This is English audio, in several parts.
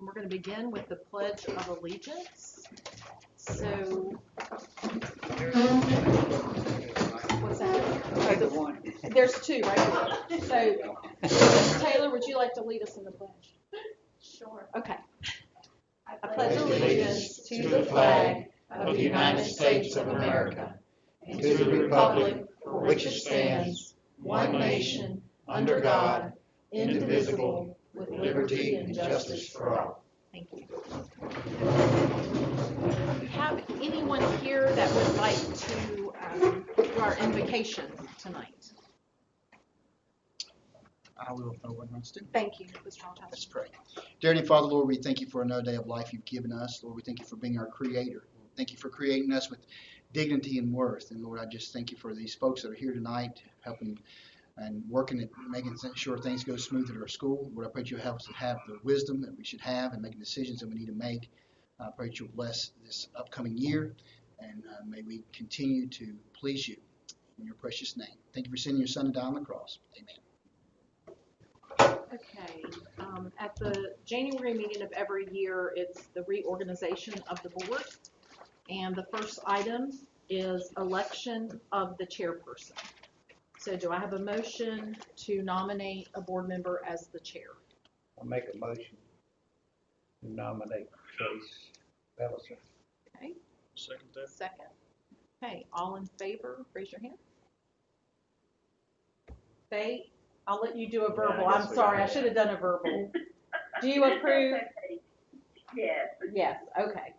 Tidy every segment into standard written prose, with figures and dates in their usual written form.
We're going to begin with the Pledge of Allegiance. So, what's that? There's two right here. So, Ms. Taylor, would you like to lead us in the pledge? Sure. Okay. I pledge allegiance to the flag of the United States of America and to the republic for which it stands, one nation, under God, indivisible, with liberty and justice for all. Thank you. Have anyone here that would like to do our invocation tonight? I will if no one wants to. Thank you, Mr. Althouse. Let's pray. Dear Heavenly Father, Lord, we thank you for another day of life you've given us. Lord, we thank you for being our creator. Lord, thank you for creating us with dignity and worth. And Lord, I just thank you for these folks that are here tonight, helping and working at making sure things go smooth at our school. Lord, I pray that you'll help us to have the wisdom that we should have and making decisions that we need to make. I pray that you'll bless this upcoming year, and may we continue to please you in your precious name. Thank you for sending your son to die on the cross. Amen. Okay. At the January meeting of every year, it's the reorganization of the board. And the first item is election of the chairperson. So do I have a motion to nominate a board member as the chair? I'll make a motion to nominate Trace Ellison. Okay. Second that. Second. Okay. All in favor, raise your hand. Faye, I'll let you do a verbal. I'm sorry, I should have done a verbal. Do you approve? Yes. Yes, okay.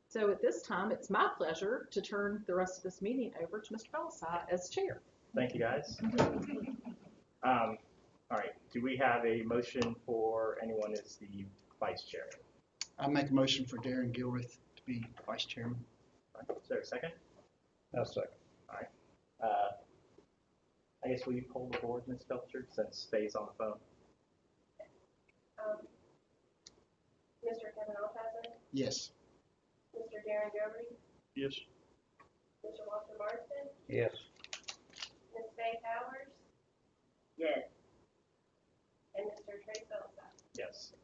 So at this time, it's my pleasure to turn the rest of this meeting over to Mr. Belisai as chair. Thank you, guys. All right, do we have a motion for anyone as the vice chair? I'll make a motion for Darren Gilreath to be vice chairman. All right, is there a second? I'll second. All right. I guess will you poll the board, Ms. Belcher, since Faye's on the phone? Mr. Kevin Althouse, Yes. Mr. Darren Gilreath, Yes. Mr. Walter Marston, Yes. Ms. Faye Powers. Yes. And Mr. Trace Ellison. Yes.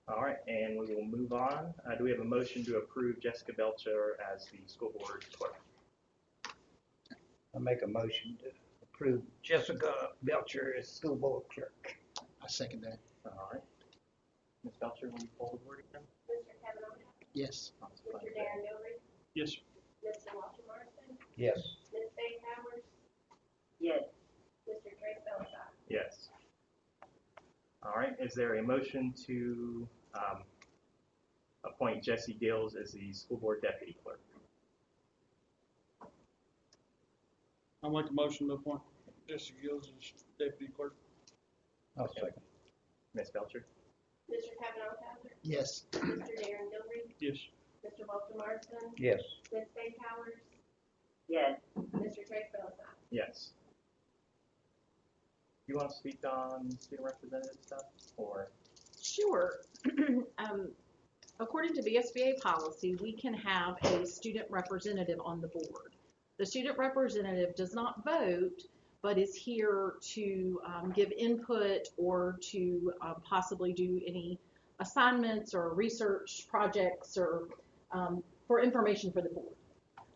All right, and we will move on. Do we have a motion to approve Jessica Belcher as the school board clerk? I'll make a motion to approve Jessica Belcher as school board clerk. I second that. All right. Ms. Belcher, will you poll the board again? Mr. Kevin Althouse, Yes. Mr. Darren Gilreath, Yes. Mr. Walter Marston, Yes. Ms. Faye Powers. Yes. Mr. Trace Ellison. Yes. All right, is there a motion to appoint Jesse Gills as the school board deputy clerk? I'll make a motion to appoint Jesse Gills as deputy clerk. I'll second. Ms. Belcher? Mr. Kevin Althouse, Yes. Mr. Darren Gilreath, Yes. Mr. Walter Marston, Yes. Ms. Faye Powers. Yes. Mr. Trace Ellison. Yes. You want to speak on student representative stuff, or? Sure. According to BSBA policy, we can have a student representative on the board. The student representative does not vote, but is here to give input or to possibly do any assignments or research projects or for information for the board.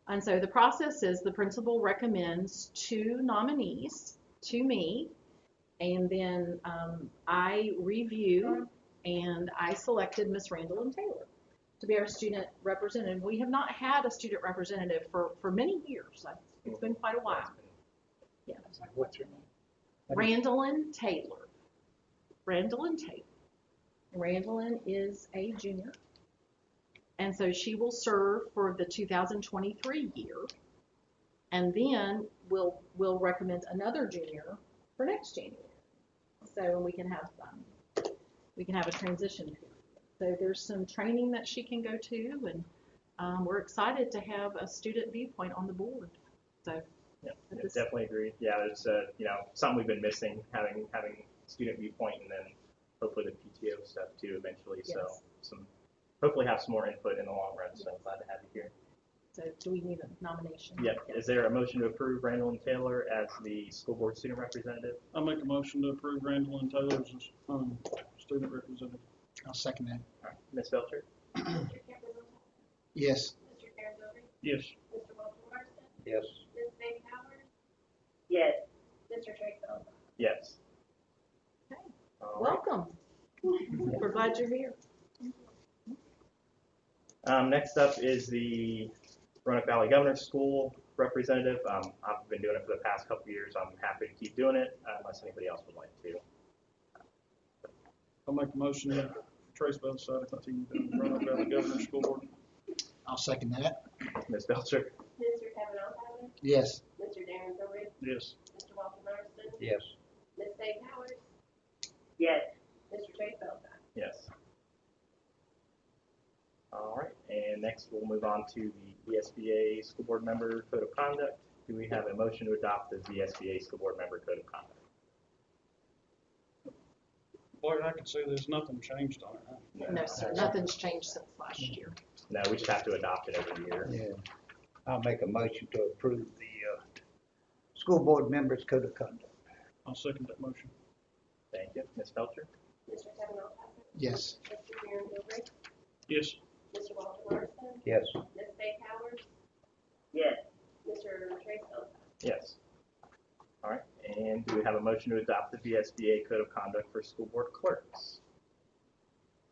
And so the process is the principal recommends two nominees to me, and then I review, and I selected Ms. Randall Taylor to be our student representative. We have not had a student representative for many years. It's been quite a while. Yeah. What's your name? Randall Taylor. Randall Taylor. Randall is a junior, and so she will serve for the 2023 year, and then we'll recommend another junior for next January. So we can have a transition period. So there's some training that she can go to, and we're excited to have a student viewpoint on the board. So Yeah, definitely agree. Yeah, there's something we've been missing, having student viewpoint, and then hopefully the PTO stuff too eventually. Yes. So hopefully have some more input in the long run. So I'm glad to have you here. So do we need a nomination? Yep. Is there a motion to approve Randall and Taylor as the school board student representative? I'll make a motion to approve Randall and Taylor as, student representative. I'll second that. All right. Ms. Belcher? Mr. Cameron O'Connor, Yes. Mr. Darren Gilbert, Yes. Mr. Walter Marston, Yes. Ms. Faye Powers. Yes. Mr. Trey Phillips. Yes. Okay. All right. Welcome. We're glad you're here. Next up is the Roanoke Valley Governor's School representative. I've been doing it for the past couple of years. I'm happy to keep doing it unless anybody else would like to. I'll make a motion that Trace Belside to continue doing the Roanoke Valley Governor's School Board. I'll second that. Ms. Belcher? Mr. Kevin O'Connor, Yes. Mr. Darren Gilbert, Yes. Mr. Walter Marston, Yes. Ms. Faye Powers. Yes. Mr. Trey Phillips. Yes. All right, and next we'll move on to the VSBA School Board Member Code of Conduct. Do we have a motion to adopt the VSBA School Board Member Code of Conduct? Boy, I can see there's nothing changed on it, huh? No, sir, nothing's changed since last year. No, we just have to adopt it every year. Yeah. I'll make a motion to approve the, school board members' code of conduct. I'll second that motion. Thank you. Ms. Belcher? Mr. Kevin O'Connor, Yes. Mr. Darren Gilbert, Yes. Mr. Walter Marston, Yes. Ms. Faye Powers. Yes. Mr. Trey Phillips. Yes. All right, and do we have a motion to adopt the VSBA Code of Conduct for School Board Clerks?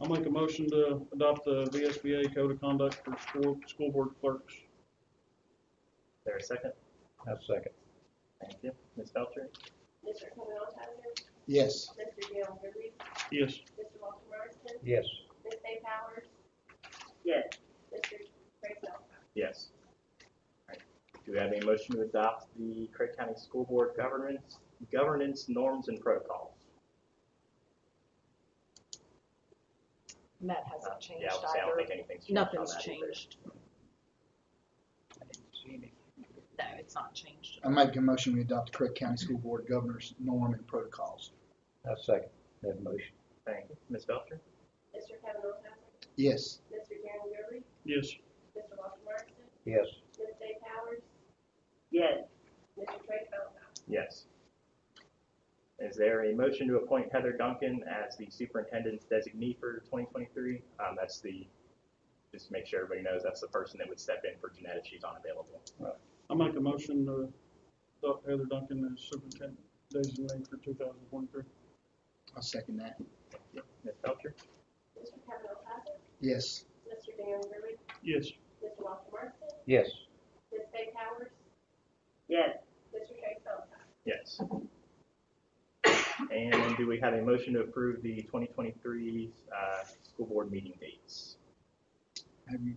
I'll make a motion to adopt the VSBA Code of Conduct for school board clerks. Is there a second? I'll second. Thank you. Ms. Belcher? Mr. Kevin O'Connor, Yes. Mr. Darren Gilbert, Yes. Mr. Walter Marston, Yes. Ms. Faye Powers. Yes. Mr. Trey Phillips. Yes. All right. Do we have a motion to adopt the Craig County School Board governance norms and protocols? That hasn't changed Yeah, I would say I don't think either. anything's changed on Nothing's that either. changed. I didn't see anything. No, it's not changed. I make a motion we adopt the Craig County School Board Governor's norm and protocols. I'll second that motion. Thank you. Ms. Belcher? Mr. Kevin O'Connor, Yes. Mr. Darren Gilbert, Yes. Mr. Walter Marston, Yes. Ms. Faye Powers. Yes. Mr. Trey Phillips. Yes. Is there a motion to appoint Heather Duncan as the superintendent's designee for 2023? That's the, just to make sure everybody knows, that's the person that would step in for Jeanette if she's unavailable. I'll make a motion to adopt Heather Duncan as superintendent designate for 2023. I'll second that. Ms. Belcher? Mr. Kevin O'Connor, Yes. Mr. Darren Gilbert, Yes. Mr. Walter Marston, Yes. Ms. Faye Powers. Yes. Mr. Trey Phillips. Yes. And then do we have a motion to approve the 2023 school board meeting dates?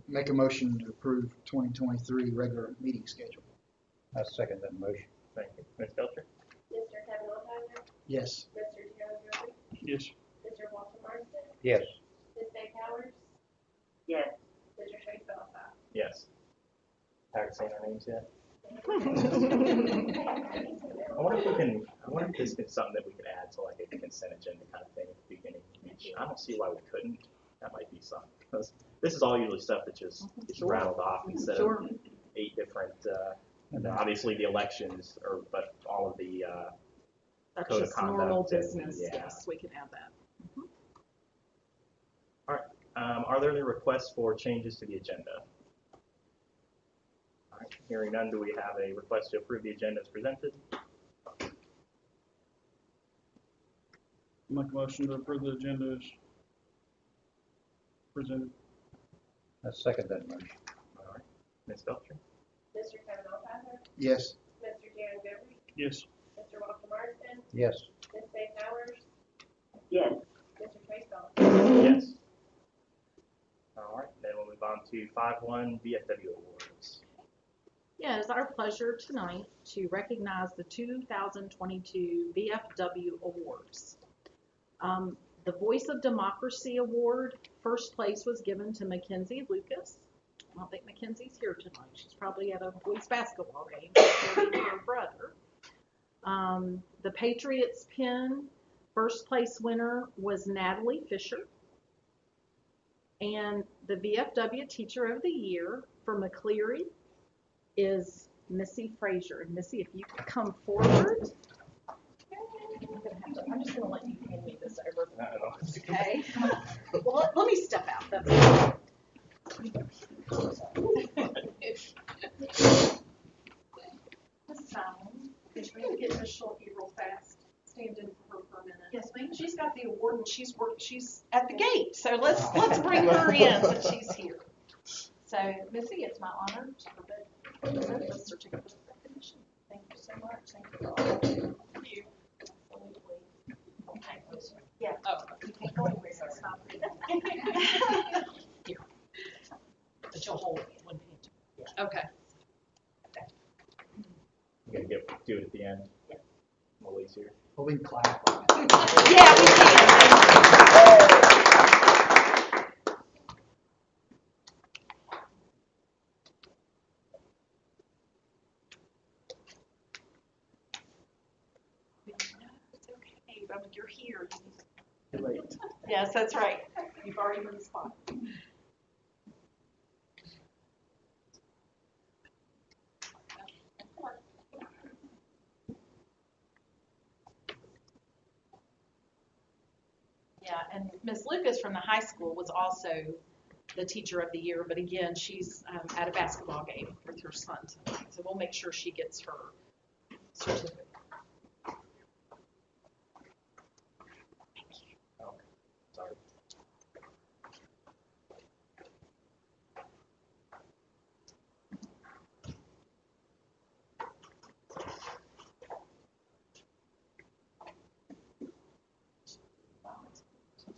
Make a motion to approve 2023 regular meeting schedule. I'll second that motion. Thank you. Ms. Belcher? Mr. Kevin O'Connor, Yes. Mr. Darren Gilbert, Yes. Mr. Walter Marston, Yes. Ms. Faye Powers. Yes. Mr. Trey Phillips. Yes. Tired of saying our names yet? I wonder if this is something that we could add to like a consent agenda kind of thing at the beginning of each. I don't see why we couldn't. That might be something. Because this is all usually stuff that just gets Sure. rattled off instead Sure. of 8 different, obviously the elections, but all of the, That's Code of just normal conduct and- business. yeah. Yes, we can add that. are there any requests for changes to the agenda? All right, hearing none, do we have a request to approve the agenda as presented? I'll make a motion to approve the agenda as presented. I'll second that motion. All right, Ms. Belcher? Mr. Kevin O'Connor, Yes. Mr. Darren Gilbert, Yes. Mr. Walter Marston, Yes. Ms. Faye Powers. Yes. Mr. Trey Phillips. Yes. All right, then we'll move on to 5-1 VFW awards. Yeah, it's our pleasure tonight to recognize the 2022 VFW Awards. The Voice of Democracy Award, first place was given to Mackenzie Lucas. I don't think Mackenzie's here tonight. She's probably at a boys basketball game supporting her brother. The Patriots pin, first place winner was Natalie Fisher. And the VFW Teacher of the Year for McCleary is Missy Frazier. And Missy, if you could come forward. I'm just gonna let you hand me this over. Okay. Well, let me step out. That's okay. Miss Simon, could you get Miss Schulke real fast? Stand in for her for a minute. Yes, ma'am. She's got the award and she's at the gate. So let's bring her in since she's here. So Missy, it's my honor to present the certificate of recognition. Thank you so much. Thank you for all. Thank you. Absolutely. Okay. Yeah. Oh, you can't go anywhere. So it's not here. But you'll hold it one hand. Yeah. Okay. You gotta do it at the end. Yeah. Molly's here. Well, we can clap. Yeah, we can. It's okay, but you're here. Too late. Yes, that's right. You've already been spotted. Yeah, and Ms. Lucas from the high school was also the Teacher of the Year, but again, she's at a basketball game with her son tonight, so we'll make sure she gets her certificate. Thank you. Oh, sorry.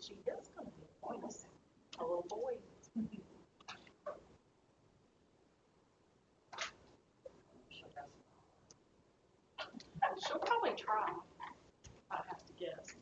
She is going to be a boy, a little boy. She'll probably try, I have to guess.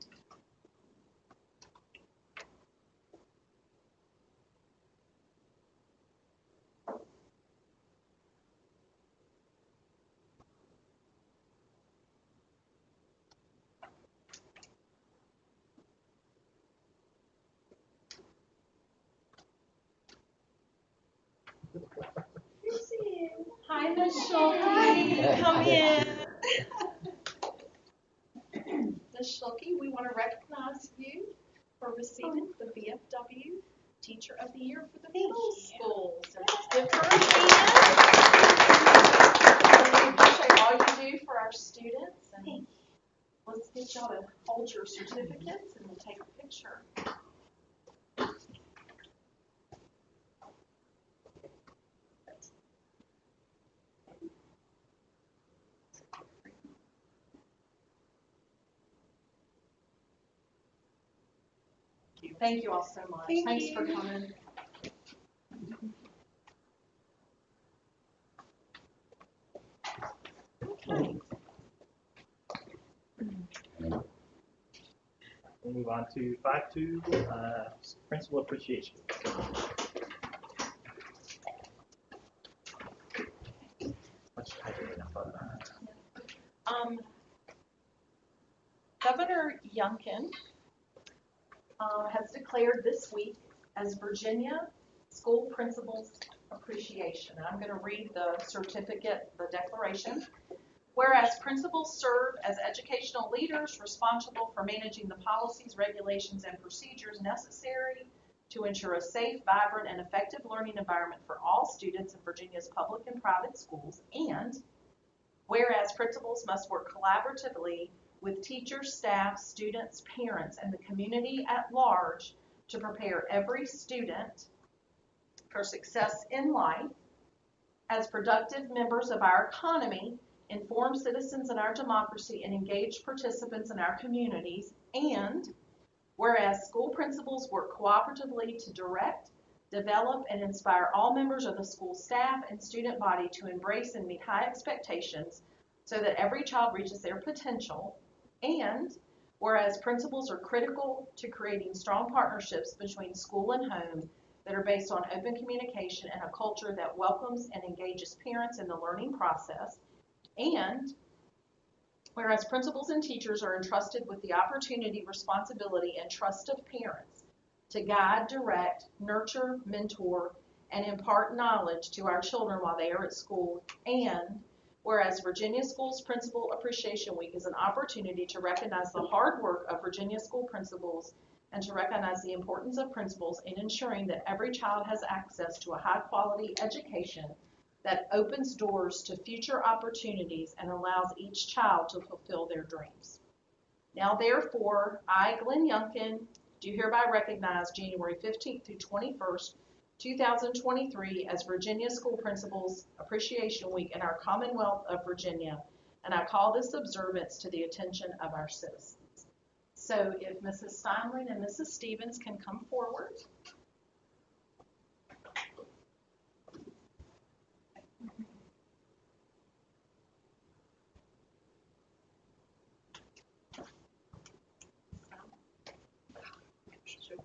Hi, Miss Schulke. Come in. Miss Schulke, we want to recognize you for receiving the VFW Teacher of the Year for the middle school. So let's give her a hand. We appreciate all you do for our students. And let's get y'all to hold your certificates and we'll take a picture. Thank you all so much. Thanks for coming. Okay. We'll move on to 5.2, Principal Appreciation. Governor Youngkin has declared this week as Virginia School Principals Appreciation. And I'm going to read the certificate, the declaration. Whereas principals serve as educational leaders responsible for managing the policies, regulations, and procedures necessary to ensure a safe, vibrant, and effective learning environment for all students in Virginia's public and private schools, and whereas principals must work collaboratively with teachers, staff, students, parents, and the community at large to prepare every student for success in life as productive members of our economy, informed citizens in our democracy, and engaged participants in our communities, and whereas school principals work cooperatively to direct, develop, and inspire all members of the school staff and student body to embrace and meet high expectations so that every child reaches their potential, and whereas principals are critical to creating strong partnerships between school and home that are based on open communication and a culture that welcomes and engages parents in the learning process, and whereas principals and teachers are entrusted with the opportunity, responsibility, and trust of parents to guide, direct, nurture, mentor, and impart knowledge to our children while they are at school. And whereas Virginia Schools Principal Appreciation Week is an opportunity to recognize the hard work of Virginia school principals and to recognize the importance of principals in ensuring that every child has access to a high-quality education that opens doors to future opportunities and allows each child to fulfill their dreams. Now, therefore, I, Glenn Youngkin, do hereby recognize January 15th through 21st, 2023 as Virginia School Principals Appreciation Week in our Commonwealth of Virginia, and I call this observance to the attention of our citizens. So if Mrs. Steinlein and Mrs. Stevens can come forward.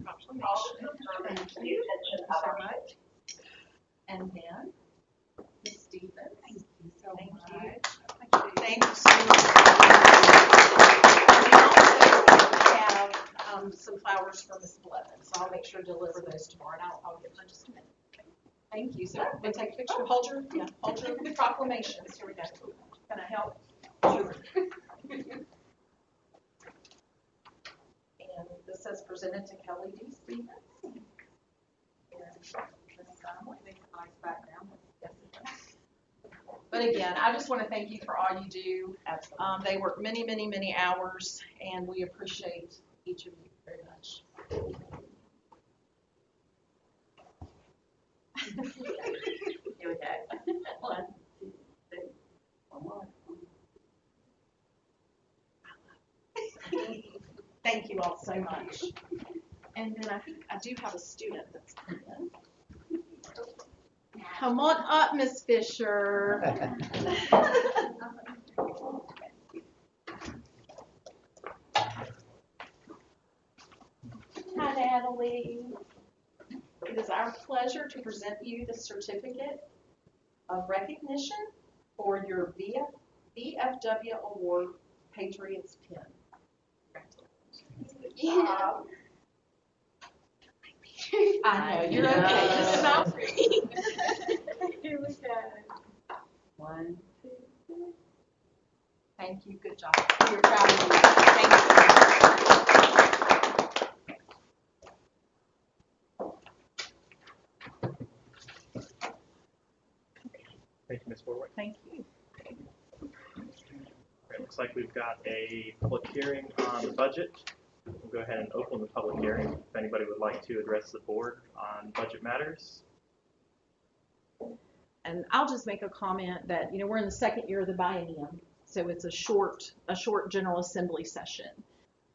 Thank you so much. And then, Ms. Stevens. Thank you so much. Thank you so much. We also have some flowers for Ms. Blevins, so I'll make sure to deliver those tomorrow, and I'll give them just a minute. Thank you. So, we'll take a picture. Hold your proclamations. Here we go. Can I help? Sure. And this says presented to Kelly D. Stevens. But again, I just want to thank you for all you do. They work many, many, many hours, and we appreciate each of you very much. Here we go. 1, 2, 3, 4. Thank you all so much. And then I think I do have a student that's coming in. Come on up, Miss Fisher. Hi, Natalie. It is our pleasure to present you the certificate of recognition for your VFW Award Patriots Pin. Yeah. I know, you're okay. Just smile for me. Here we go. 1, 2, 3. Thank you. Good job. We're proud of you. Thank Thank you, Ms. Forward. Thank you. It looks like we've got a public hearing on the budget. We'll go ahead and open the public hearing if anybody would like to address the board on budget matters. And I'll just make a comment that, we're in the second year of the biennium, so it's a short General Assembly session.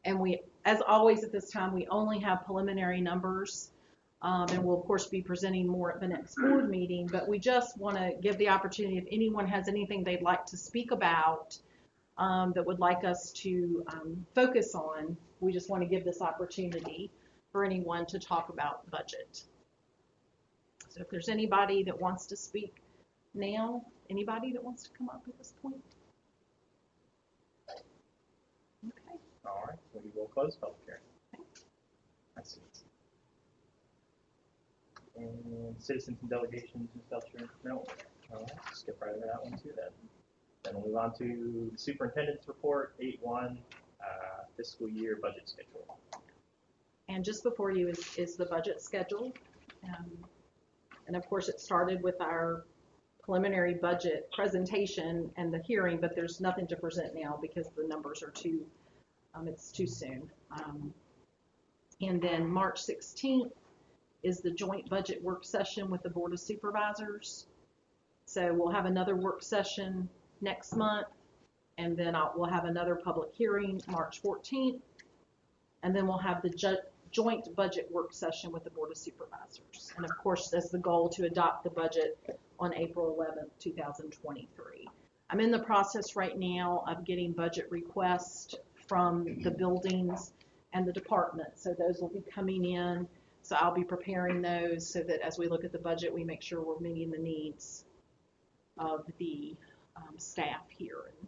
And we, as always at this time, we only have preliminary numbers, and we'll of course be presenting more at the next board meeting, but we just want to give the opportunity if anyone has anything they'd like to speak about that would like us to focus on, we just want to give this opportunity for anyone to talk about budget. So if there's anybody that wants to speak now, anybody that wants to come up at this point? Okay. All right, so we will close public hearing. I see. And citizens and delegations, Ms. Belcher? No. All right, skip right over that one too then. Then we'll move on to the superintendent's report, 8-1, fiscal year budget schedule. And just before you is the budget schedule. And of course it started with our preliminary budget presentation and the hearing, but there's nothing to present now because the numbers are it's too soon. And then March 16th is the joint budget work session with the Board of Supervisors. So we'll have another work session next month, and then we'll have another public hearing March 14th, and then we'll have the joint budget work session with the Board of Supervisors. And of course, that's the goal to adopt the budget on April 11th, 2023. I'm in the process right now of getting budget requests from the buildings and the departments, so those will be coming in. So I'll be preparing those so that as we look at the budget, we make sure we're meeting the needs of the staff here. And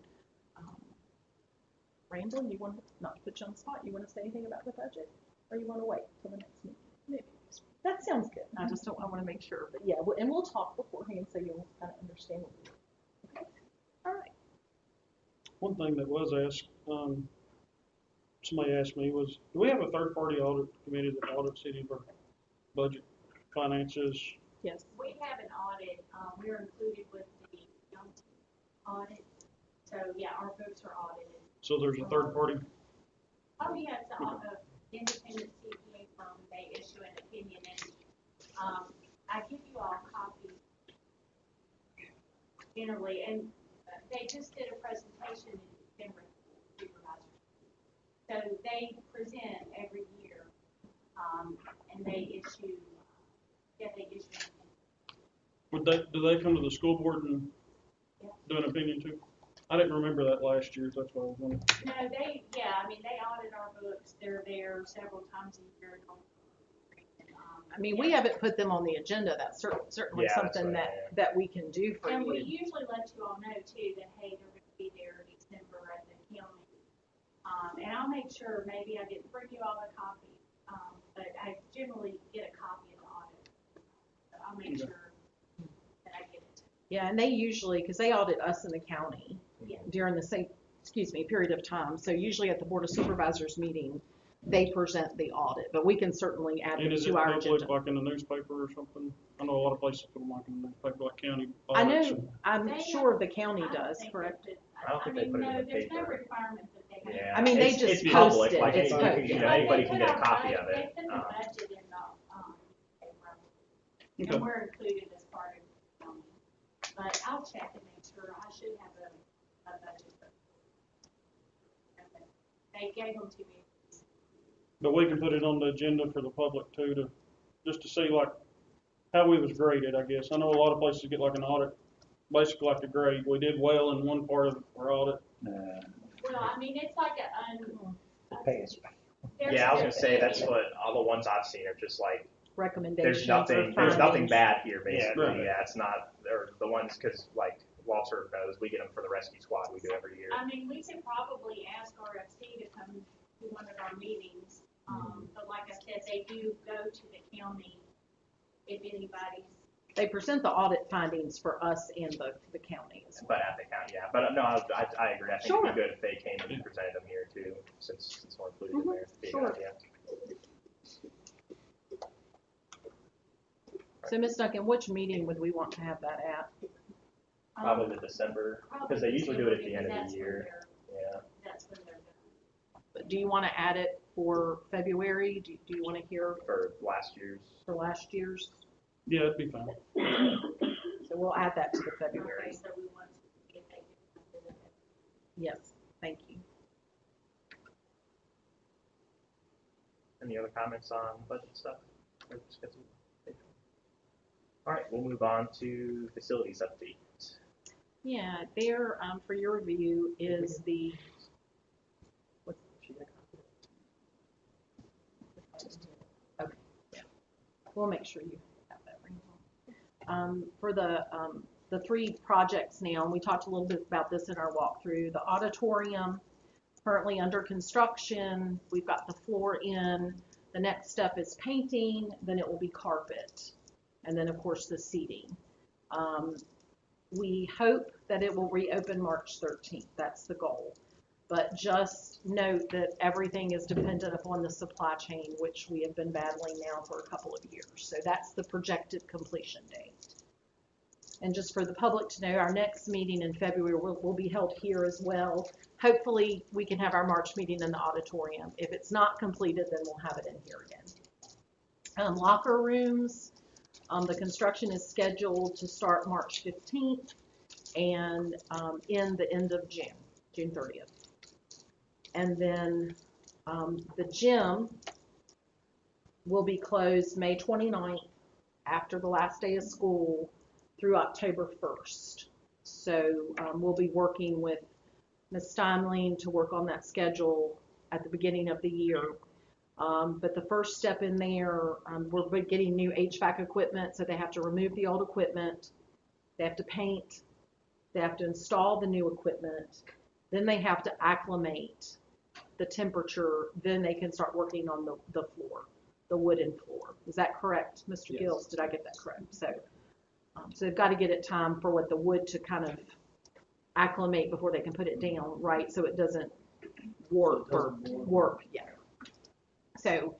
Randall, you want not to put you on the spot? You want to say anything about the budget, or you want to wait till the next meeting? maybe. That sounds good. I just don't, I want to make sure, but yeah, and we'll talk beforehand so you'll kind of understand what we're doing. Okay. All right. One thing that was asked, somebody asked me was, do we have a third-party audit committee that audits any of our budget, finances? Yes. We have an audit, we're included with the Young audit, so yeah, our books are audited. So there's a third party? Oh, yeah, it's an independent CPA firm, they issue an opinion, and, I give you all copies generally, and they just did a presentation in December, supervisor. So they present every year, and they issue, Do they come to the school board and do an opinion too? I didn't remember that last year, that's why I was wondering. No, they audit our books, they're there several times a year. I mean, we haven't put them on the agenda. That's certainly Yeah, that's something what that we can do for And we you. usually let you all know too that, hey, they're gonna be there in December at the county. And I'll make sure, maybe I didn't bring you all the copies, but I generally get a copy of the audit. So I'll make Okay. sure that I get it to Yeah, and they usually, because they audit us in the county you. during the same, period of time. So usually at the Board of Supervisors meeting, they present the audit, but we can certainly add And it is it to our public, agenda. like in the newspaper or something? I know a lot of places put them like in the newspaper, like county I audits. know, I'm They sure the I county don't does, think correct? they put- I don't think they put it in the There's no paper. requirement that they have. Yeah. I mean, they it's- just it's post public, it. like It's anybody, posted. you know, But they anybody put can get a our copy budget- of it. They put the budget in the, paper. Okay. And we're included as part of the county. But I'll check and make sure, I should have a budget. They gave them to me. But we can put it on the agenda for the public too, just to see like how we was graded, I guess. I know a lot of places get like an audit, basically like a grade. We did well in one part of our audit. Well, I mean, it's like Pass. Yeah, I was gonna say, that's what, all the ones I've seen are just like, Recommendations there's or nothing findings. bad here, Yeah, basically. right. Yeah, it's not, or the ones, cause like Walter knows, we get them for the rescue squad, we do every year. I mean, we could probably ask RFC to come to one of our meetings, but like I said, they do go to the county if anybody's. They present the audit findings for us and the county as well. But at the county, yeah, but no, I agree, I think Sure. it'd be good if they came and presented them here too, since we're included in there. It'd be a good Sure. idea. So Ms. Duncan, which meeting would we want to have that at? Probably the December, because they usually do it at the end of That's the when year, yeah. That's when they're done. But do you want to add it for February? Do you want to hear For last year's. for last year's? Yeah, it'd be fine. So we'll add that to the February. Okay, so we want to get that. Yes, thank you. Any other comments on budget stuff? Or schedule? All right, we'll move on to facilities update. Yeah, there, for your review is the, what's okay, yeah. We'll make sure you have that. For the three projects now, and we talked a little bit about this in our walkthrough, the auditorium, currently under construction, we've got the floor in, the next step is painting, then it will be carpet, and then of course the seating. We hope that it will reopen March 13th. That's the goal. But just note that everything is dependent upon the supply chain, which we have been battling now for a couple of years. So that's the projected completion date. And just for the public to know, our next meeting in February will be held here as well. Hopefully, we can have our March meeting in the auditorium. If it's not completed, then we'll have it in here again. Locker rooms. The construction is scheduled to start March 15th and in the end of June 30th. And then the gym will be closed May 29th after the last day of school through October 1st. So we'll be working with Ms. Steinlein to work on that schedule at the beginning of the year. But the first step in there, we're getting new HVAC equipment, so they have to remove the old equipment, they have to paint, they have to install the new equipment, then they have to acclimate the temperature, then they can start working on the floor. the wooden floor. Is that correct, Mr. Yes. Gills? Did I get that correct? So, so they've got to get it time for what the wood to kind of acclimate before they can put it down, right? So it doesn't warp or warp. Yeah. So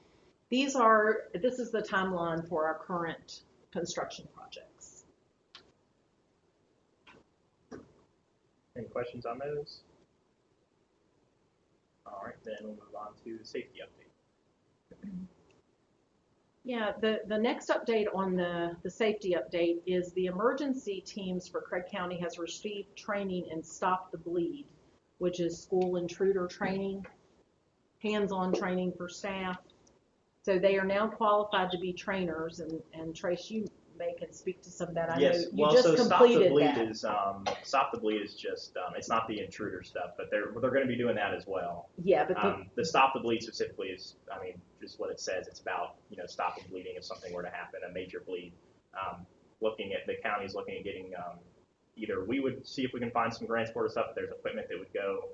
this is the timeline for our current construction projects. Any questions on those? All right, then we'll move on to the safety update. Yeah, the next update on the safety update is the emergency teams for Craig County has received training in Stop the Bleed, which is school intruder training, hands-on training for staff. So they are now qualified to be trainers, and Trace, you may can speak to some of that. I know you well, just so completed that. Stop the Bleed is just it's not the intruder stuff, but they're going to be doing that as well. Yeah, but The Stop the Bleed specifically is, I mean, just what it says. It's about stopping bleeding if something were to happen, a major bleed. Looking at the county's looking at getting either we would see if we can find some grants for stuff. If there's equipment that would go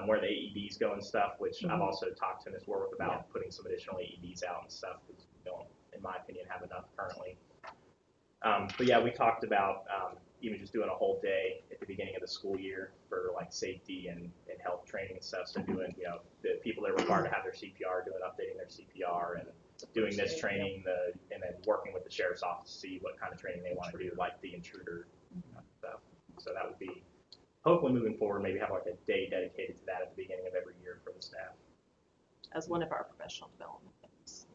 where the AEDs go and stuff, which I've also talked to Ms. Warwick about putting some additional AEDs out and stuff because we don't, in my opinion, have enough currently. But yeah, we talked about even just doing a whole day at the beginning of the school year for like safety and health training and stuff. So doing, the people that are required to have their CPR, updating their CPR and doing this training, and then working with the sheriff's office to see what kind of training they want to do, like the intruder stuff. So that would be, hopefully moving forward, maybe have like a day dedicated to that at the beginning of every year for the staff. as one of our professional development things.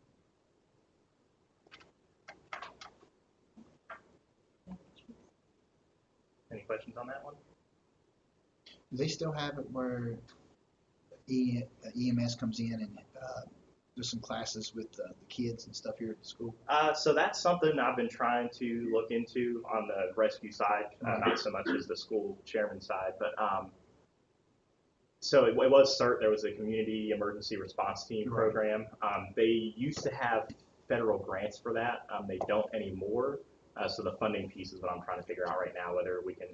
Any questions on that one? Do they still have it where EMS comes in and there's some classes with the kids and stuff here at the school? So that's something I've been trying to look into on the rescue side, not so much as the school chairman side, but so it was CERT. There was a community emergency response team program. They used to have federal grants for that. They don't anymore. So the funding piece is what I'm trying to figure out right now, whether we can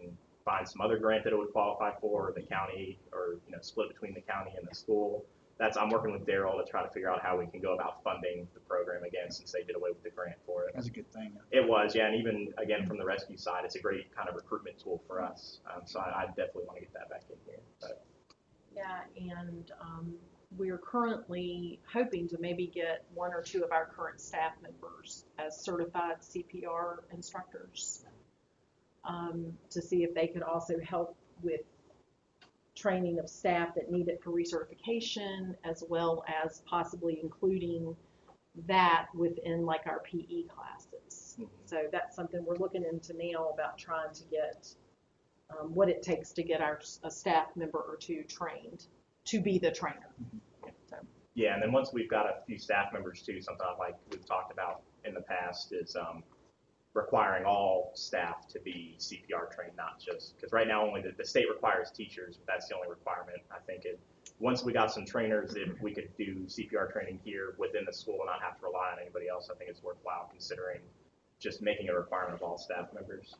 find some other grant that it would qualify for, or the county, or split between the county and the school. I'm working with Daryl to try to figure out how we can go about funding the program again, since they did away with the grant for it. That's a good thing. It was, yeah, and even again from the rescue side, it's a great kind of recruitment tool for us. So I definitely want to get that back in here. But. Yeah, and we're currently hoping to maybe get one or two of our current staff members as certified CPR instructors to see if they could also help with training of staff that need it for recertification, as well as possibly including that within like our PE classes. Mm-hmm. So that's something we're looking into now about trying to get what it takes to get a staff member or two trained to be the trainer. Mm-hmm. So. Yeah, and then once we've got a few staff members too, something like we've talked about in the past is requiring all staff to be CPR trained, not just, because right now only the state requires teachers, but that's the only requirement. I think once we got some trainers, if we could do CPR training here within the school and not have to rely on anybody else, I think it's worthwhile considering just making a requirement of all staff members.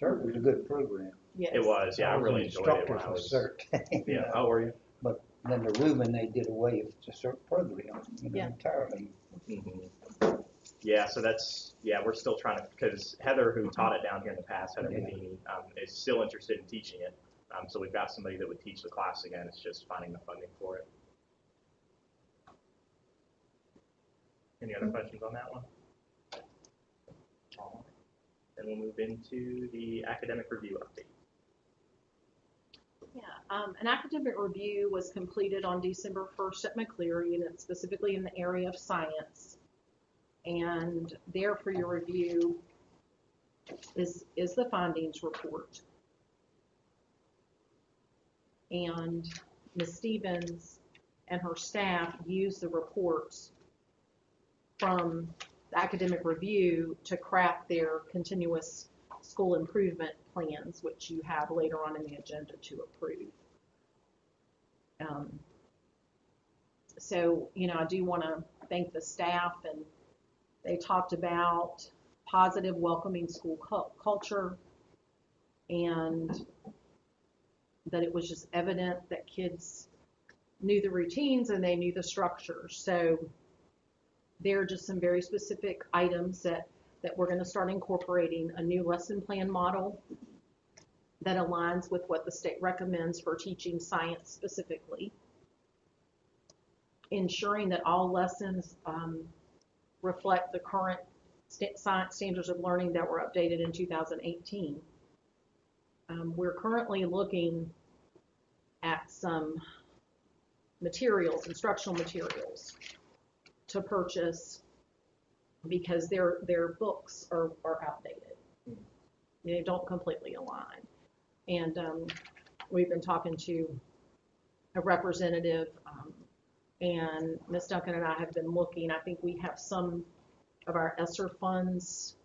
CERT was a good program. Yes. It was, yeah, I really enjoyed it when I was. CERT. Yeah, how were you? But then the Reuben, they did away with the CERT program entirely. Mm-hmm. Yeah, so we're still trying to, because Heather, who taught it down here in the past, Heather Medini, is still interested in teaching it. So we've got somebody that would teach the class again. It's just finding the funding for it. Any other questions on that one? All right. Then we'll move into the academic review update. Yeah, an academic review was completed on December 1st at McCleary, and it's specifically in the area of science. And there for your review is the findings report. And Ms. Stevens and her staff used the reports from the academic review to craft their continuous school improvement plans, which you have later on in the agenda to approve. So, I do want to thank the staff, and they talked about positive, welcoming school culture, and that it was just evident that kids knew the routines and they knew the structures. So There are just some very specific items that we're going to start incorporating: a new lesson plan model that aligns with what the state recommends for teaching science specifically, ensuring that all lessons reflect the current science standards of learning that were updated in 2018. We're currently looking at some materials, instructional materials, to purchase because their books are outdated. They don't completely align. And we've been talking to a representative, and Ms. Duncan and I have been looking. I think we have some of our ESSER funds,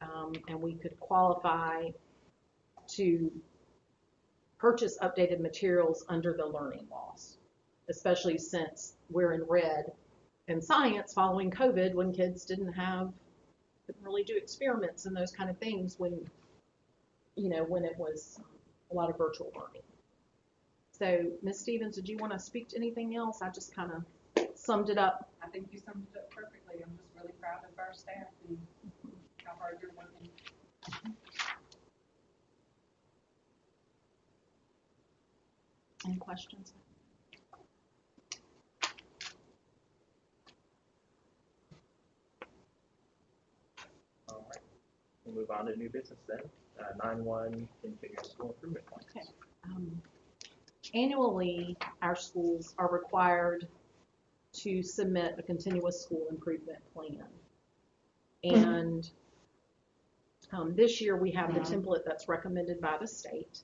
and we could qualify to purchase updated materials under the learning loss, especially since we're in red in science following COVID, when kids couldn't really do experiments and those kind of things when it was a lot of virtual learning. So, Ms. Stevens, did you want to speak to anything else? I just kind of summed it up. I think you summed it up perfectly. I'm just really proud of our staff and how hard they're working. Any questions? All right, we'll move on to new business then. 9-1 continuing school improvement plans. Okay. Annually, our schools are required to submit a continuous school improvement plan. And this year we have the template that's recommended by the state.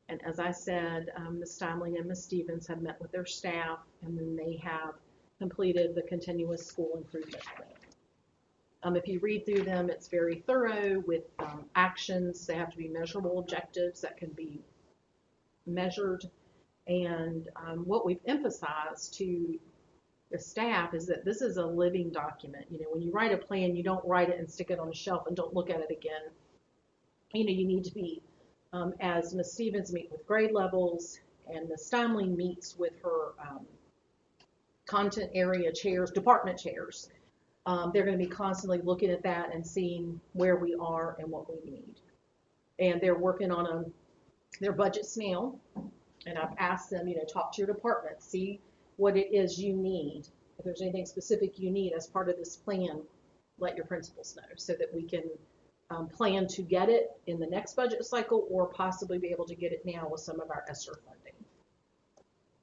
And as I said, Ms. Steinling and Ms. Stevens have met with their staff, and then they have completed the continuous school improvement plan. If you read through them, it's very thorough with actions. They have to be measurable objectives that can be measured. And what we've emphasized to the staff is that this is a living document. When you write a plan, you don't write it and stick it on a shelf and don't look at it again. You need to be, as Ms. Stevens meet with grade levels and Ms. Steinling meets with her content area chairs, department chairs, they're going to be constantly looking at that and seeing where we are and what we need. And they're working on their budget snail, and I've asked them, talk to your department, see what it is you need. If there's anything specific you need as part of this plan, let your principals know so that we can plan to get it in the next budget cycle or possibly be able to get it now with some of our ESSER funding.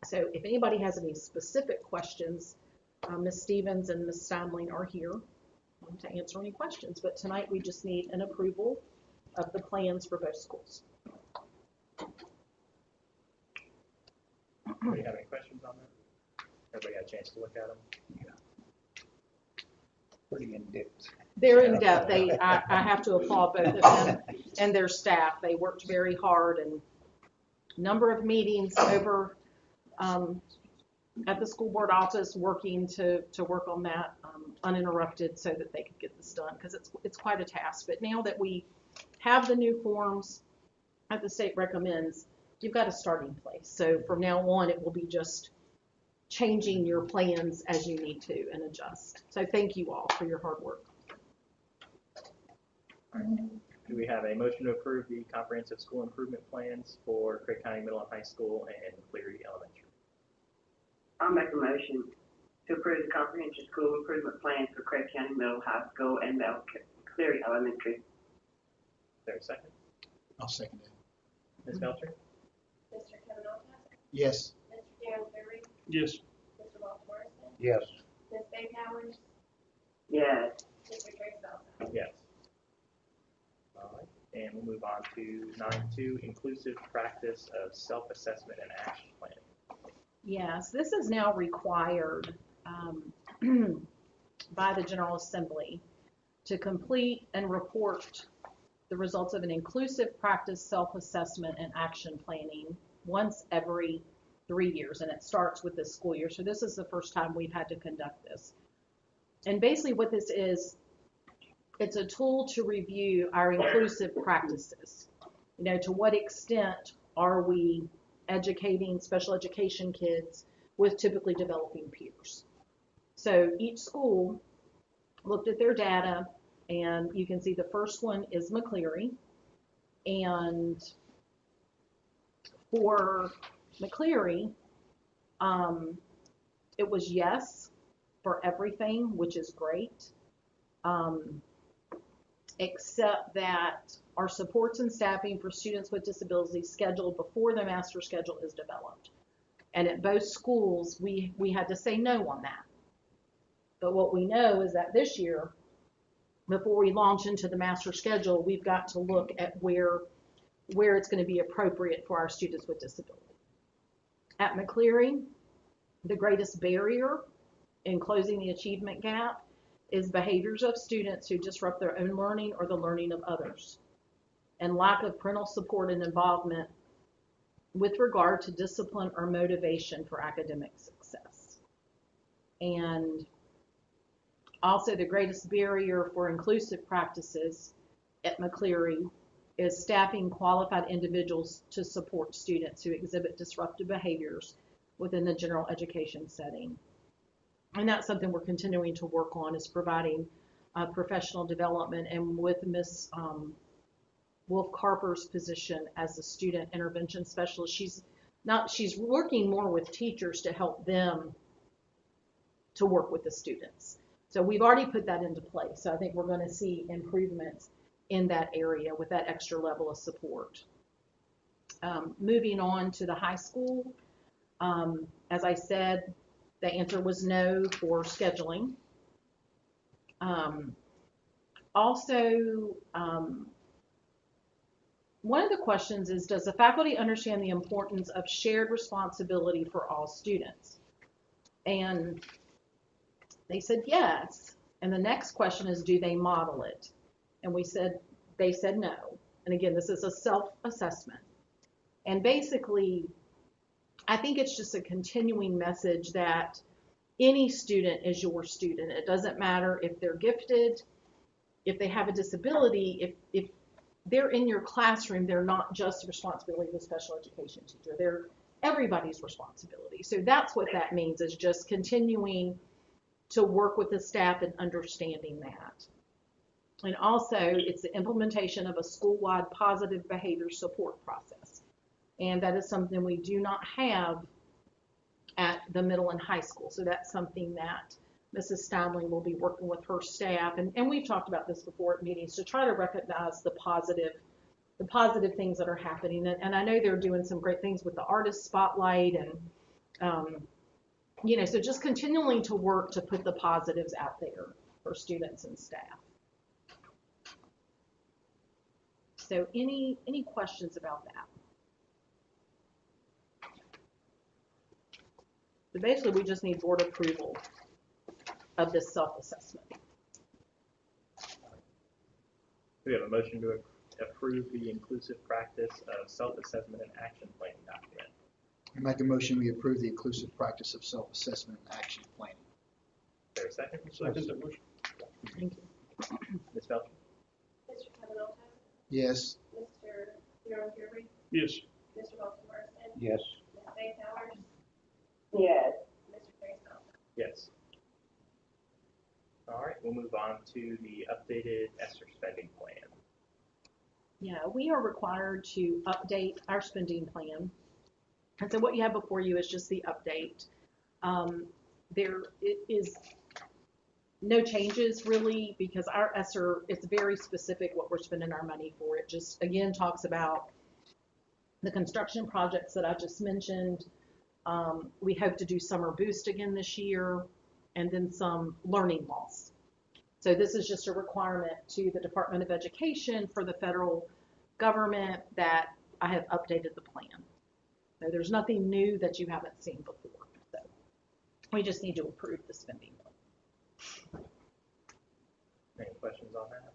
So if anybody has any specific questions, Ms. Stevens and Ms. Steinling are here to answer any questions. But tonight we just need an approval of the plans for both schools. Do you have any questions on that? Everybody had a chance to look at them? Pretty in-depth. They're in depth. I have to applaud both of them and their staff. They worked very hard, and number of meetings over at the school board office working to work on that uninterrupted so that they could get this done, because it's quite a task. But now that we have the new forms that the state recommends, you've got a starting place. So from now on, it will be just changing your plans as you need to and adjust. So thank you all for your hard work. Do we have a motion to approve the comprehensive school improvement plans for Craig County Middle and High School and Cleary Elementary? I'll make a motion to approve the comprehensive school improvement plan for Craig County Middle High School and Cleary Elementary. Is there a second? I'll second that. Ms. Belcher? Mr. Kevin Alcott, Yes. Mr. Darren Ferry, Yes. Mr. Walter Morrison, Yes. Ms. Faye Powers, Yes. Mr. Terry Felton. Yes. All right, and we'll move on to 9-2, inclusive practice of self-assessment and action planning. Yes, this is now required by the General Assembly to complete and report the results of an inclusive practice self-assessment and action planning once every 3 years, and it starts with this school year. So this is the first time we've had to conduct this. And basically what this is, it's a tool to review our inclusive practices. To what extent are we educating special education kids with typically developing peers? So each school looked at their data, and you can see the first one is McCleary. And for McCleary, it was yes for everything, which is great, except that our supports and staffing for students with disabilities scheduled before the master schedule is developed. And at both schools, we had to say no on that. But what we know is that this year, before we launch into the master schedule, we've got to look at where it's going to be appropriate for our students with disability. At McCleary, the greatest barrier in closing the achievement gap is behaviors of students who disrupt their own learning or the learning of others, and lack of parental support and involvement with regard to discipline or motivation for academic success. And also the greatest barrier for inclusive practices at McCleary is staffing qualified individuals to support students who exhibit disruptive behaviors within the general education setting. And that's something we're continuing to work on, is providing professional development. And with Ms. Wolf Carper's position as a student intervention specialist, she's working more with teachers to help them to work with the students. So we've already put that into place. So I think we're going to see improvements in that area with that extra level of support. Moving on to the high school, as I said, the answer was no for scheduling. One of the questions is, does the faculty understand the importance of shared responsibility for all students? And they said yes. And the next question is, do they model it? And they said no. And again, this is a self-assessment. And basically, I think it's just a continuing message that any student is your student. It doesn't matter if they're gifted, if they have a disability, if they're in your classroom, they're not just the responsibility of the special education teacher. They're everybody's responsibility. So that's what that means, is just continuing to work with the staff and understanding that. And also, it's the implementation of a school-wide positive behavior support process. And that is something we do not have at the middle and high school. So that's something that Mrs. Steinling will be working with her staff. And we've talked about this before at meetings, to try to recognize the positive things that are happening. And I know they're doing some great things with the artist spotlight and, so just continuing to work to put the positives out there for students and staff. So any questions about that? So basically, we just need board approval of this self-assessment. We have a motion to approve the inclusive practice of self-assessment and action plan document. I make a motion, we approve the inclusive practice of self-assessment and action planning. Is there a second? Second that motion. Thank you. Ms. Belcher? Mr. Cavanagh? Yes. Mr. Earl Kirby? Yes. Mr. Walter Marston? Yes. Ms. Faye Towers? Yes. Mr. Terry Stump? Yes. All right, we'll move on to the updated ESSER spending plan. Yeah, we are required to update our spending plan. And so what you have before you is just the update. There is no changes really, because our ESSER, it's very specific what we're spending our money for. It just, again, talks about the construction projects that I just mentioned. We hope to do Summer Boost again this year, and then some learning loss. So this is just a requirement to the Department of Education for the federal government that I have updated the plan. So there's nothing new that you haven't seen before. So we just need to approve the spending plan. Any questions on that?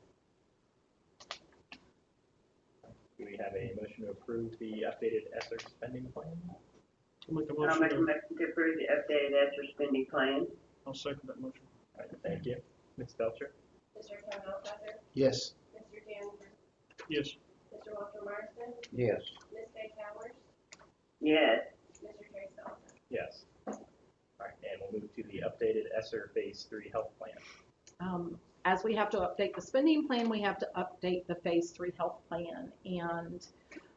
Do we have a motion to approve the updated ESSER spending plan? I'll make a I'll motion. make a motion to approve the updated ESSER spending plan. I'll second that motion. All right, thank you. Ms. Belcher? Mr. Cavanagh? Yes. Mr. Danforth? Yes. Mr. Walter Marston? Yes. Ms. Faye Towers? Yes. Mr. Terry Stump? Yes. All right, and we'll move to the updated ESSER Phase 3 health plan. as we have to update the spending plan, we have to update the phase 3 health plan. And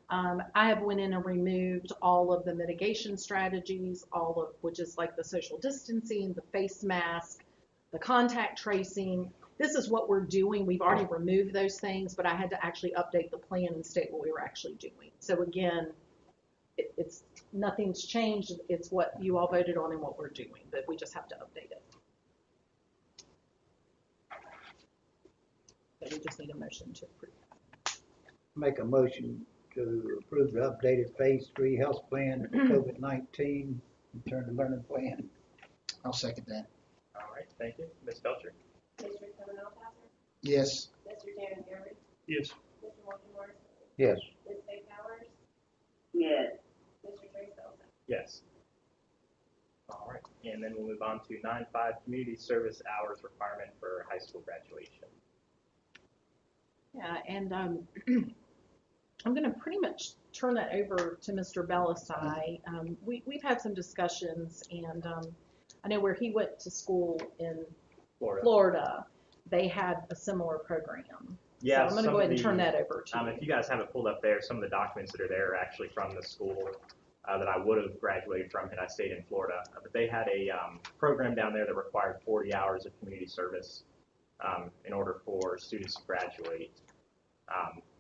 I have went in and removed all of the mitigation strategies, all of which is like the social distancing, the face mask, the contact tracing. This is what we're doing. We've already removed those things, but I had to actually update the plan and state what we were actually doing. So again, it's nothing's changed. It's what you all voted on and what we're doing, but we just have to update it. So we just need a motion to approve. Make a motion to approve the updated phase 3 health plan for COVID-19 return to learning plan. I'll second that. All right, thank you. Ms. Belcher? Mr. Kevin Alcázar, Yes. Mr. Darren Garrett, Yes. Mr. Morgan Morrison, Yes. Ms. Faye Powers, Yes. Mr. Trace Belton. Yes. All right, and then we'll move on to 9.5, community service hours requirement for high school graduation. Yeah, and I'm going to pretty much turn that over to Mr. Belisai. We've had some discussions, and I know where he went to school in Florida, they had a similar program. Yeah, so I'm going to some go ahead of and turn that over to you. If you guys have it pulled up there, some of the documents that are there are actually from the school that I would have graduated from had I stayed in Florida. But they had a program down there that required 40 hours of community service in order for students to graduate.